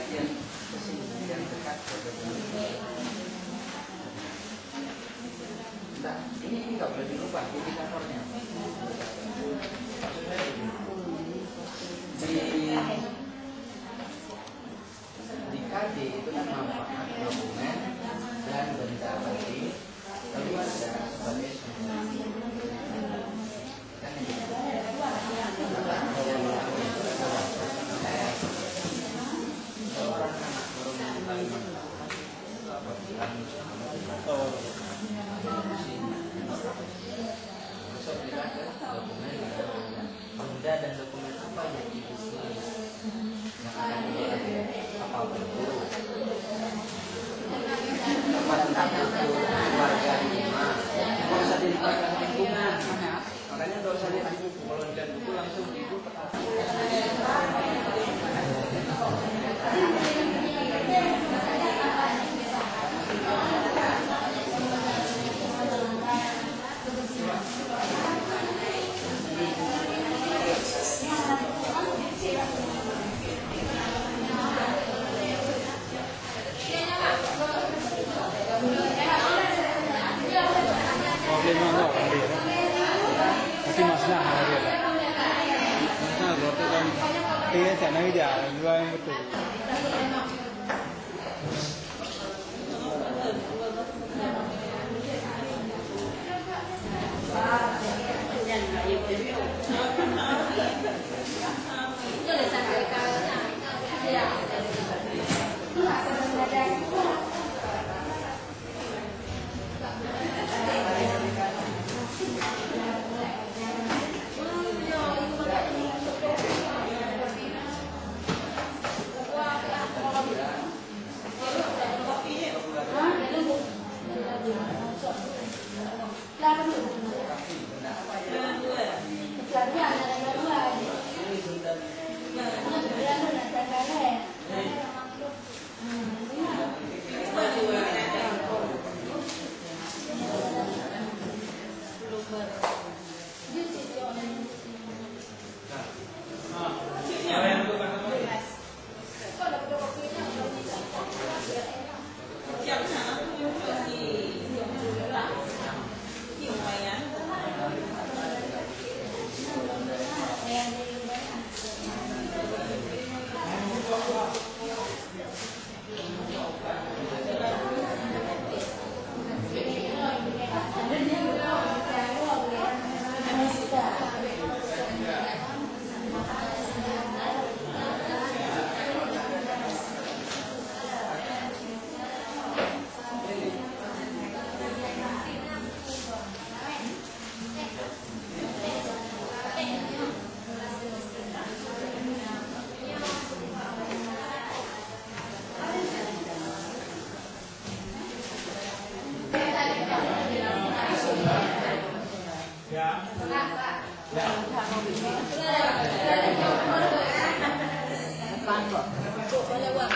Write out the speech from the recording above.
yang kesini yang dekat nah, ini nggak boleh dirubah indikatornya. Maksudnya di KD itu kan manfaat dokumen dan benda penting keluarga sebagai sumber. Kan ini. Seorang anak baru menikah besok kita ke dokumen benda dan dokumen apa yang disusun yang akan dipakai apa itu tempat tentang keluarga di rumah nggak usah dilibatkan lingkungan makanya nggak usah lihat buku kalau lihat buku langsung ibu Dia sana aja, jual betul. Pan kok. Boleh uang